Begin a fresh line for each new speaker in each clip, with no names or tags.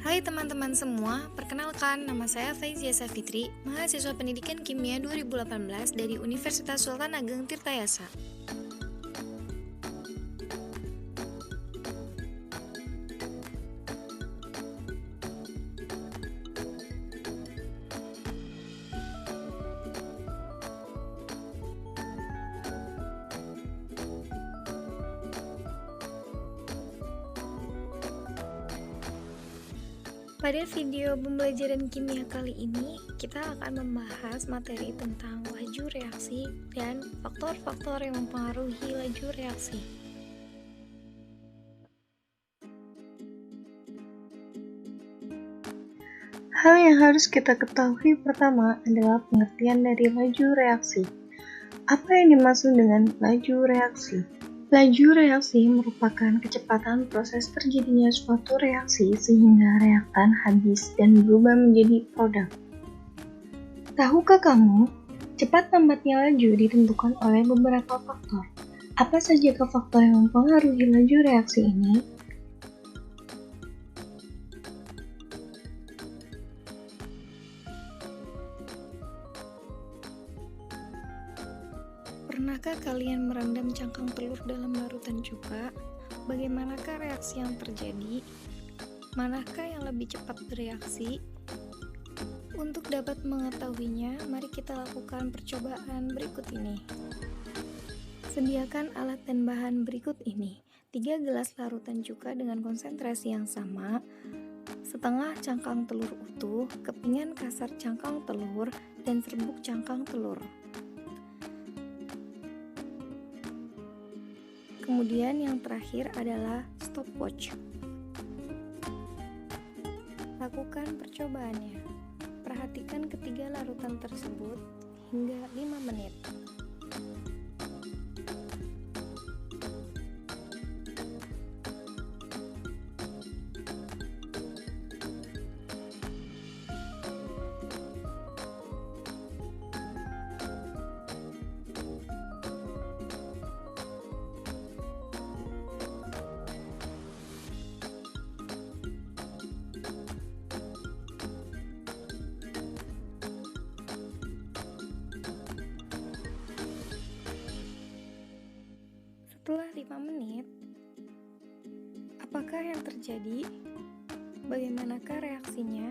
Hai teman-teman semua, perkenalkan nama saya Faizia Safitri, mahasiswa Pendidikan Kimia 2018 dari Universitas Sultan Ageng Tirtayasa. Pada video pembelajaran kimia kali ini, kita akan membahas materi tentang laju reaksi dan faktor-faktor yang mempengaruhi laju reaksi.
Hal yang harus kita ketahui pertama adalah pengertian dari laju reaksi. Apa yang dimaksud dengan laju reaksi? Laju reaksi merupakan kecepatan proses terjadinya suatu reaksi sehingga reaktan habis dan berubah menjadi produk. Tahukah kamu, cepat lambatnya laju ditentukan oleh beberapa faktor. Apa saja faktor yang mempengaruhi laju reaksi ini?
Pernahkah kalian merendam cangkang telur dalam larutan cuka? Bagaimanakah reaksi yang terjadi? Manakah yang lebih cepat bereaksi? Untuk dapat mengetahuinya, mari kita lakukan percobaan berikut ini. Sediakan alat dan bahan berikut ini. 3 gelas larutan cuka dengan konsentrasi yang sama, setengah cangkang telur utuh, kepingan kasar cangkang telur, dan serbuk cangkang telur. Kemudian yang terakhir adalah stopwatch. Lakukan percobaannya. Perhatikan ketiga larutan tersebut hingga 5 menit. Setelah 5 menit, apakah yang terjadi? Bagaimanakah reaksinya?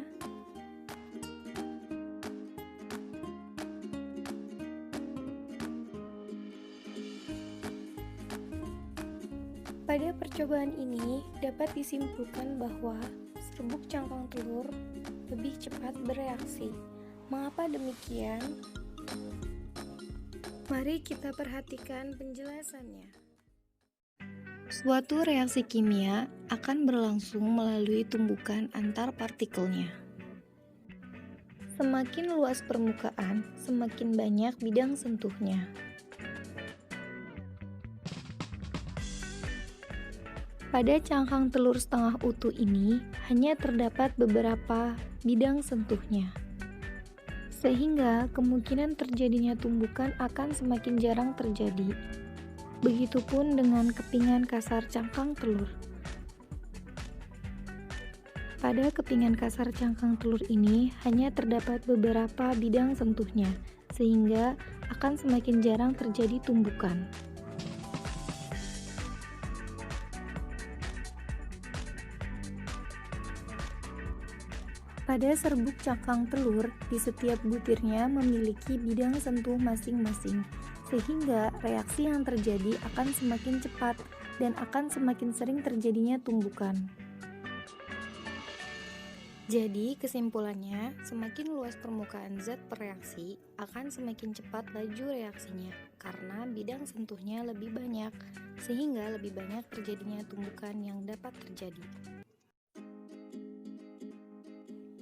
Pada percobaan ini dapat disimpulkan bahwa serbuk cangkang telur lebih cepat bereaksi. Mengapa demikian? Mari kita perhatikan penjelasannya. Suatu reaksi kimia akan berlangsung melalui tumbukan antar partikelnya. Semakin luas permukaan, semakin banyak bidang sentuhnya. Pada cangkang telur setengah utuh ini hanya terdapat beberapa bidang sentuhnya, sehingga kemungkinan terjadinya tumbukan akan semakin jarang terjadi. Begitupun dengan kepingan kasar cangkang telur. Pada kepingan kasar cangkang telur ini hanya terdapat beberapa bidang sentuhnya, sehingga akan semakin jarang terjadi tumbukan. Pada serbuk cangkang telur, di setiap butirnya memiliki bidang sentuh masing-masing, sehingga reaksi yang terjadi akan semakin cepat dan akan semakin sering terjadinya tumbukan. Jadi, kesimpulannya, semakin luas permukaan zat bereaksi, akan semakin cepat laju reaksinya, karena bidang sentuhnya lebih banyak, sehingga lebih banyak terjadinya tumbukan yang dapat terjadi.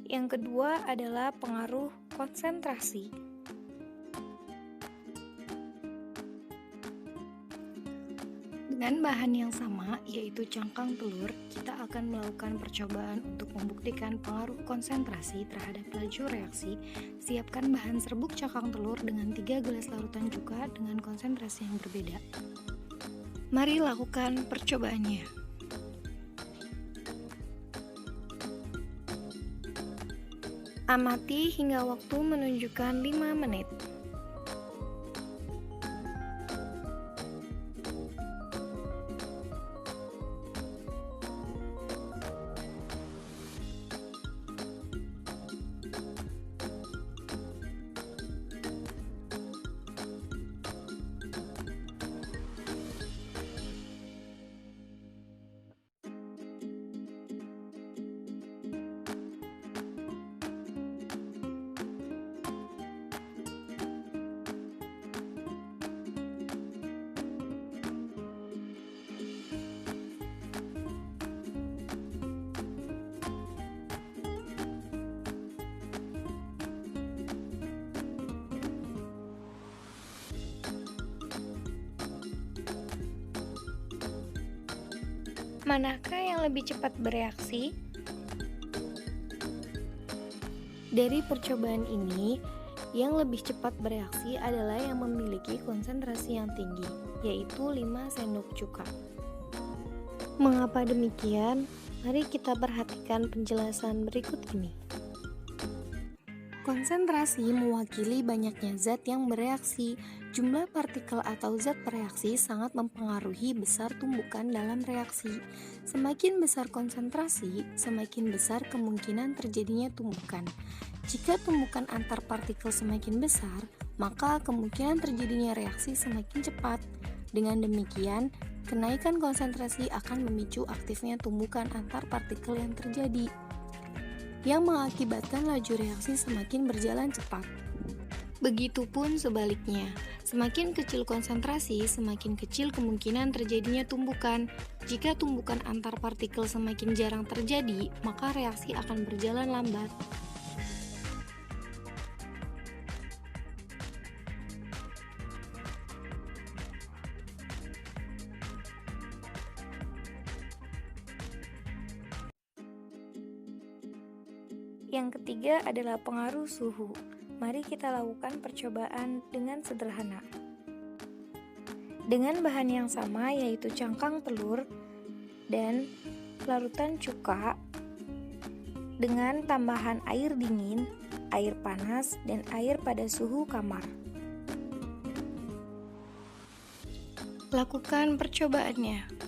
Yang kedua adalah pengaruh konsentrasi. Dengan bahan yang sama, yaitu cangkang telur, kita akan melakukan percobaan untuk membuktikan pengaruh konsentrasi terhadap laju reaksi. Siapkan bahan serbuk cangkang telur dengan 3 gelas larutan cuka dengan konsentrasi yang berbeda. Mari lakukan percobaannya. Amati hingga waktu menunjukkan 5 menit. Manakah yang lebih cepat bereaksi? Dari percobaan ini, yang lebih cepat bereaksi adalah yang memiliki konsentrasi yang tinggi, yaitu 5 sendok cuka. Mengapa demikian? Mari kita perhatikan penjelasan berikut ini. Konsentrasi mewakili banyaknya zat yang bereaksi. Jumlah partikel atau zat bereaksi sangat mempengaruhi besar tumbukan dalam reaksi. Semakin besar konsentrasi, semakin besar kemungkinan terjadinya tumbukan. Jika tumbukan antar partikel semakin besar, maka kemungkinan terjadinya reaksi semakin cepat. Dengan demikian, kenaikan konsentrasi akan memicu aktifnya tumbukan antar partikel yang terjadi, yang mengakibatkan laju reaksi semakin berjalan cepat. Begitupun sebaliknya, semakin kecil konsentrasi, semakin kecil kemungkinan terjadinya tumbukan. Jika tumbukan antar partikel semakin jarang terjadi, maka reaksi akan berjalan lambat. Yang ketiga adalah pengaruh suhu. Mari kita lakukan percobaan dengan sederhana. Dengan bahan yang sama, yaitu cangkang telur dan larutan cuka, dengan tambahan air dingin, air panas, dan air pada suhu kamar. Lakukan percobaannya.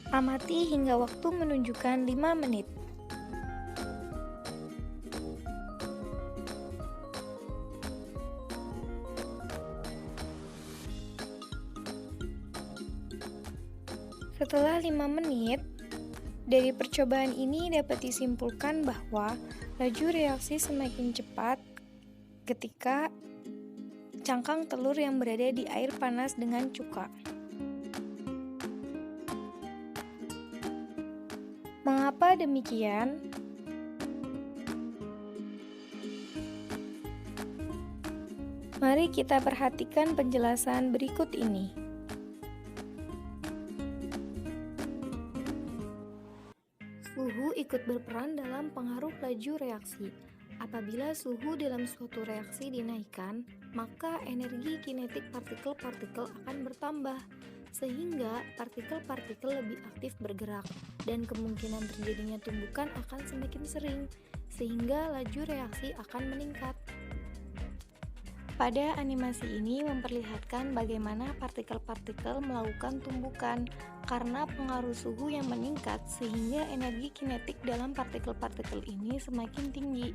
Amati hingga waktu menunjukkan 5 menit. Setelah 5 menit, dari percobaan ini dapat disimpulkan bahwa laju reaksi semakin cepat ketika cangkang telur yang berada di air panas dengan cuka. Mengapa demikian? Mari kita perhatikan penjelasan berikut ini. Suhu ikut berperan dalam pengaruh laju reaksi. Apabila suhu dalam suatu reaksi dinaikkan, maka energi kinetik partikel-partikel akan bertambah, sehingga partikel-partikel lebih aktif bergerak, dan kemungkinan terjadinya tumbukan akan semakin sering, sehingga laju reaksi akan meningkat. Pada animasi ini memperlihatkan bagaimana partikel-partikel melakukan tumbukan karena pengaruh suhu yang meningkat, sehingga energi kinetik dalam partikel-partikel ini semakin tinggi.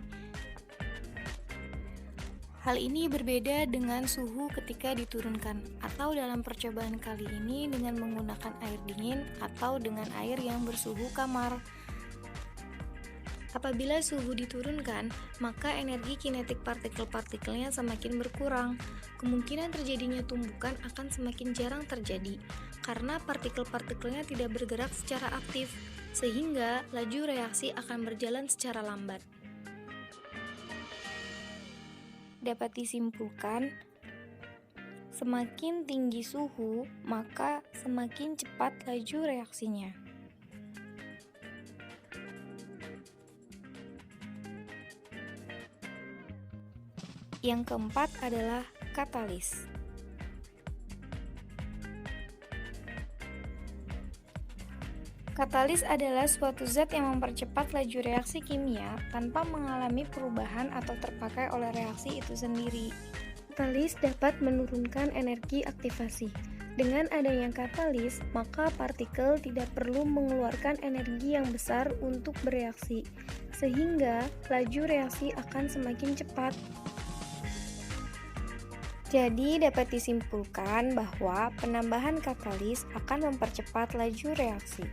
Hal ini berbeda dengan suhu ketika diturunkan, atau dalam percobaan kali ini dengan menggunakan air dingin atau dengan air yang bersuhu kamar. Apabila suhu diturunkan, maka energi kinetik partikel-partikelnya semakin berkurang. Kemungkinan terjadinya tumbukan akan semakin jarang terjadi, karena partikel-partikelnya tidak bergerak secara aktif, sehingga laju reaksi akan berjalan secara lambat. Dapat disimpulkan, semakin tinggi suhu, maka semakin cepat laju reaksinya. Yang keempat adalah katalis. Katalis adalah suatu zat yang mempercepat laju reaksi kimia tanpa mengalami perubahan atau terpakai oleh reaksi itu sendiri. Katalis dapat menurunkan energi aktivasi. Dengan adanya katalis, maka partikel tidak perlu mengeluarkan energi yang besar untuk bereaksi, sehingga laju reaksi akan semakin cepat. Jadi dapat disimpulkan bahwa penambahan katalis akan mempercepat laju reaksi.